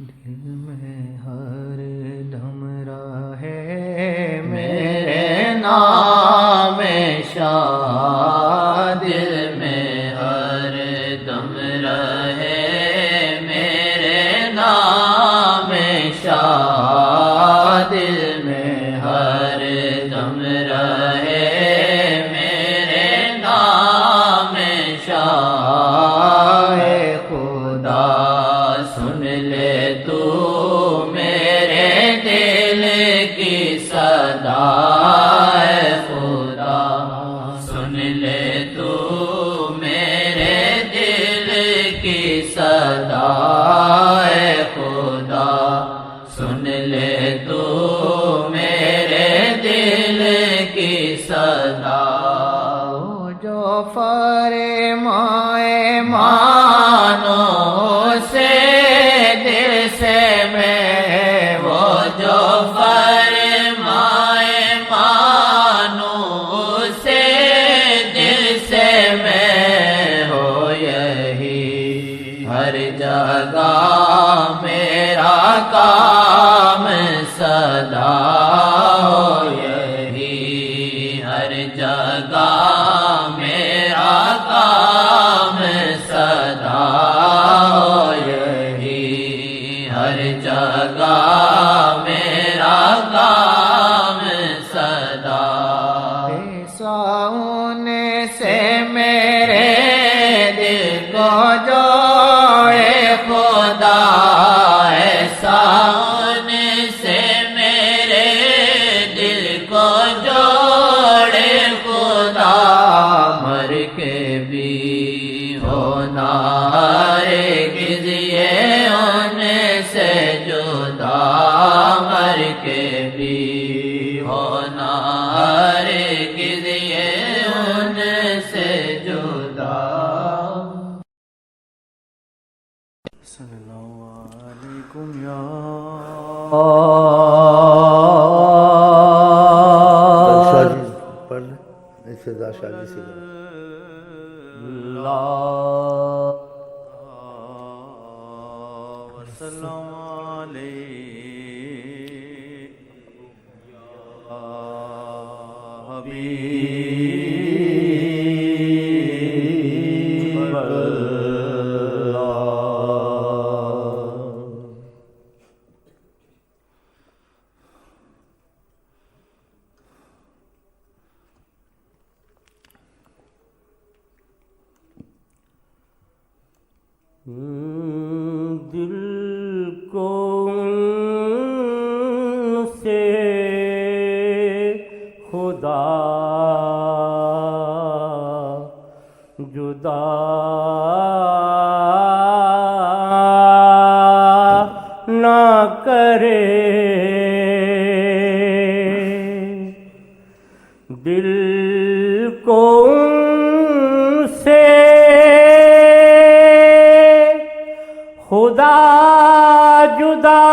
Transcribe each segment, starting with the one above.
دل میں ہر دم رہے میرے نام شاہ، دل میں ہر دم رہے میرے نام شاہ، دل میں ہر دم رہے میرے نام شاہ۔ اے خدا سن لے تو میرے دل کی صدا، اے خدا سن لے تو میرے دل کی صدا، اے خدا سن لے تو میرے دل کی صدا۔ جو فرمائے مانو سے دل سے میں، وہ جو فرمائے مانو سے دل سے میں، ہو یہی ہر جگہ میرا کام صدا، ہو یہی ہر جگہ میرا کام صدا، ہو یہی ہر جگہ میرا کام صدا۔ ساؤن سے میرے دل کو جوڑے خدا، ساؤن سے میرے دل کو جوڑے خدا، مر کے بھی ہونا ہرگز یہ ان سے جدا، مر کے بھی ہونا ہرگز یہ ان سے جدا۔ صلی اللہ علیکم یا شاہ جی پڑھ لیں، اس سے شاہ جی سے اللہ وسلم علیہ حبیب اللہ۔ دل کو ان سے خدا جدا نہ کرے، دل کو ان سے خدا جدا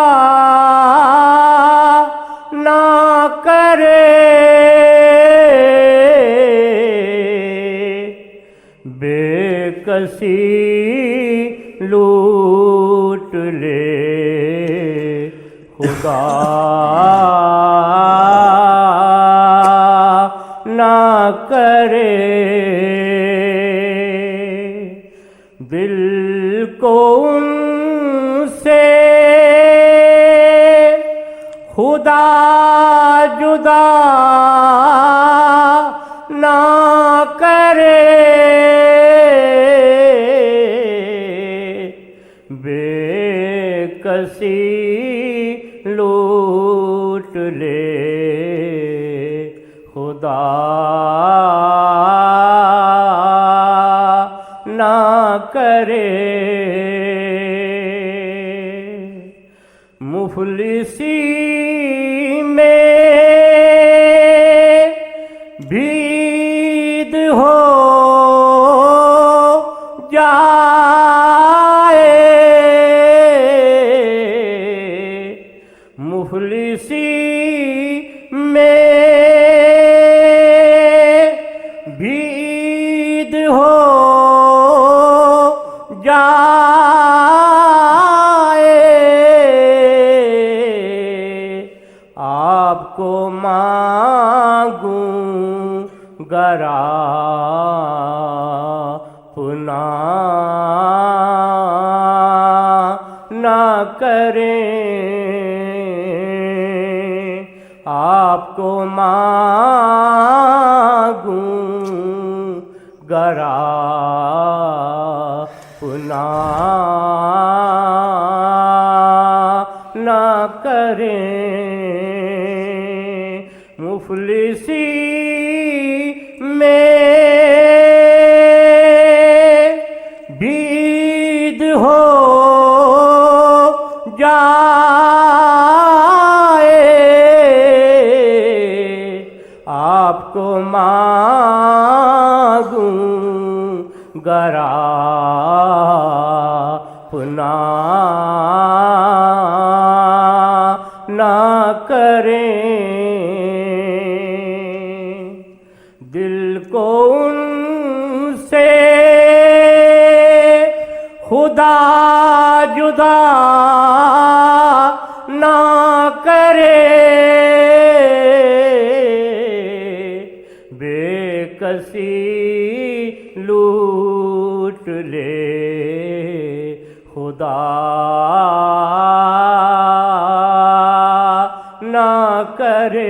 نہ کرے، بے کسی لوٹ لے خدا نہ کرے، دل کو ان سے خدا جدا نہ کرے، بے کسی لوٹ لے خدا نہ کرے، مفلسی میں بید ہو جائے، مفلسی میں بید ہو جائے، گرا پنا نہ کریں آپ کو مانگوں گرا پنا نہ کریں مفلسی میں بید ہو جائے آپ کو مانگوں گرا پنا نہ کریں دل کو ان سے خدا جدا نہ کرے بے کسی لوٹ لے خدا نہ کرے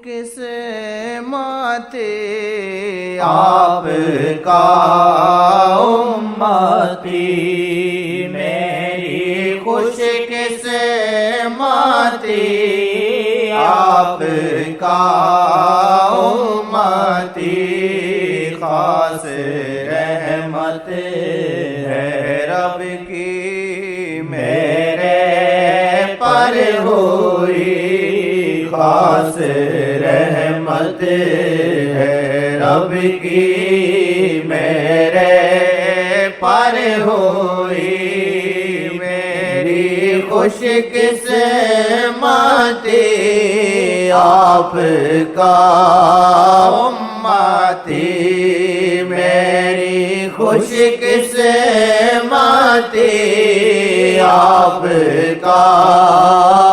کس ماتے آپ کا امتی میری خوش قسمتی آپ کا امتی خاص رحمت ہے رب کی میرے پر ہوئی خاص رحمت ہے رب کی میرے پر ہوئی میری خوش قسمتی آپ کا امتی میری خوش قسمتی آپ کا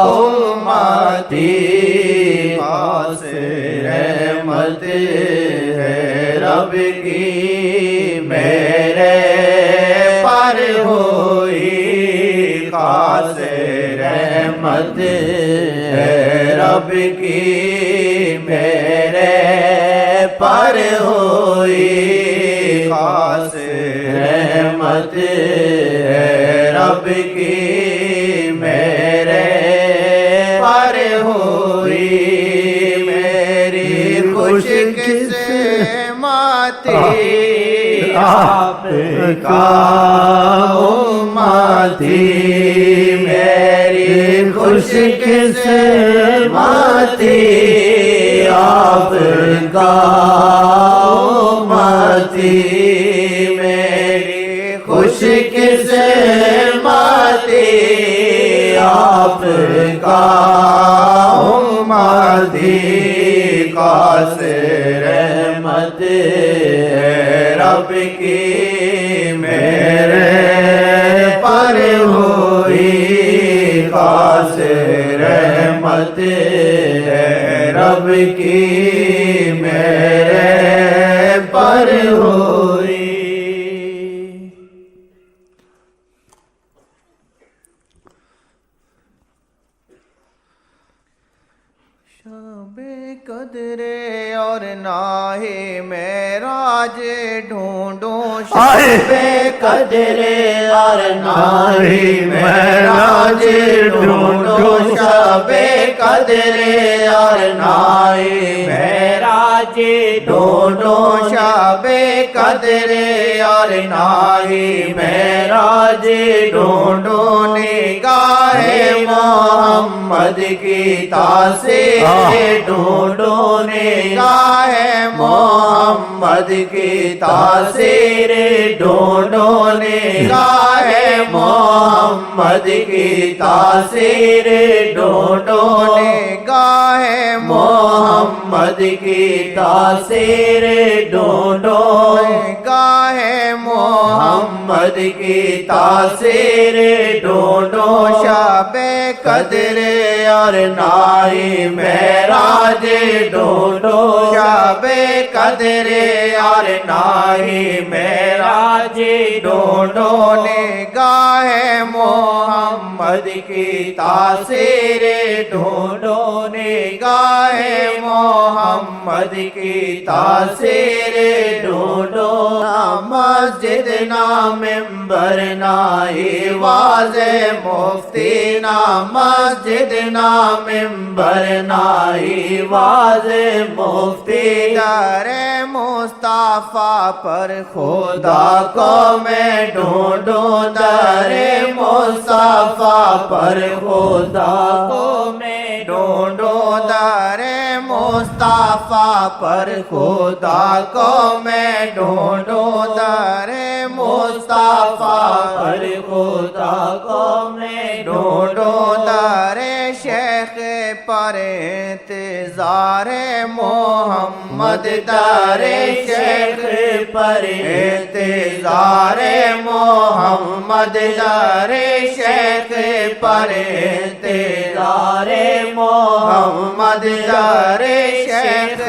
امتی خاص رحمت ہے رب کی میرے پر ہوئی خاص رحمت ہے رب کی میرے پر ہوئی خاص رحمت ہے رب کی میرے پر ہوئی میری خوش قسمتی آپ کا امتی میری خوش قسمتی آپ کا امتی میری خوش قسمتی آپ کا امتی خاص رحمت ہے رب کی میرے پر ہوئی خاص رحمت ہے رب کی میرے پر ہوئی شب قدر اور ناہے معراج ڈھونڈوں شب قدر اور ناہے معراج ڈھونڈوں شب قدر اور ناہے معراج ڈھونڈوں شب قدر اور ناہے معراج ڈھونڈوں نگاہ محمد کی تاثیر ڈھونڈو نگاہ محمد کی تاثیر ڈھونڈو نگاہ محمد کی تاثیر ڈھونڈو نگاہ محمد کی تاثیر ڈھونڈو نگاہ محمد محمد کی تاثیر ڈھونڈو شب قدر اور نائی معراج ڈھونڈو شب قدر اور نائی معراج ڈھونڈو نگاہ محمد کی تاثیر ڈھونڈو نگاہ محمد کی تاثیر ڈھونڈو نہ مسجد نہ ممبر نہ واضح مفتی نہ مسجد نہ ممبر نہ واضح مفتی در مصطفیٰ پر خدا کو میں ڈھونڈوں در مصطفیٰ پر خدا کو میں ڈھونڈوں در مصطفیٰ پر خدا کو میں ڈھونڈوں در مصطفیٰ پر خدا کو میں ڈھونڈوں در شیخ پر انتظار محمد در شیخ پر انتظار محمد در شیخ پر انتظار محمد در شیخ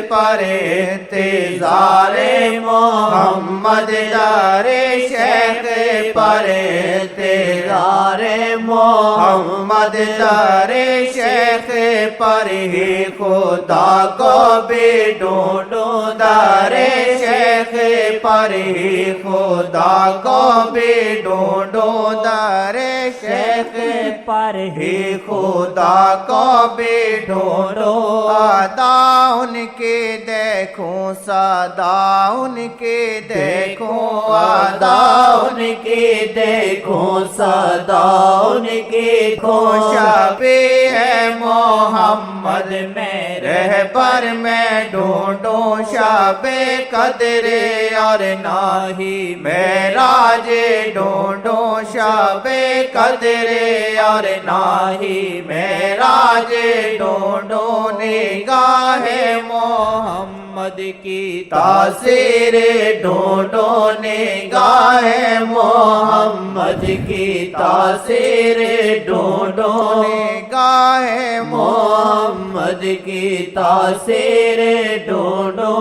پر انتظار محمد در شیخ پر انتظار محمد در شیخ پر ہی خدا کو بھی ڈھونڈو در شیخ پر ہی خدا کو بھی ڈھونڈو در شیخ پر ہی خدا کو بھی ڈھونڈو ادا ان کی دیکھوں صدا ان کی دیکھوں ادا ان کی دیکھوں صدا ان کی خوشبی ہے محمد میں رہبر میں ڈھونڈوں شب قدر اور ناہی معراج ڈھونڈوں شب قدر اور ناہی معراج ڈھونڈوں نگاہ محمد کی تاثیر ڈھونڈو نگاہ محمد کی تاثیر ڈھونڈو نگاہ محمد کی تاثیر ڈھونڈو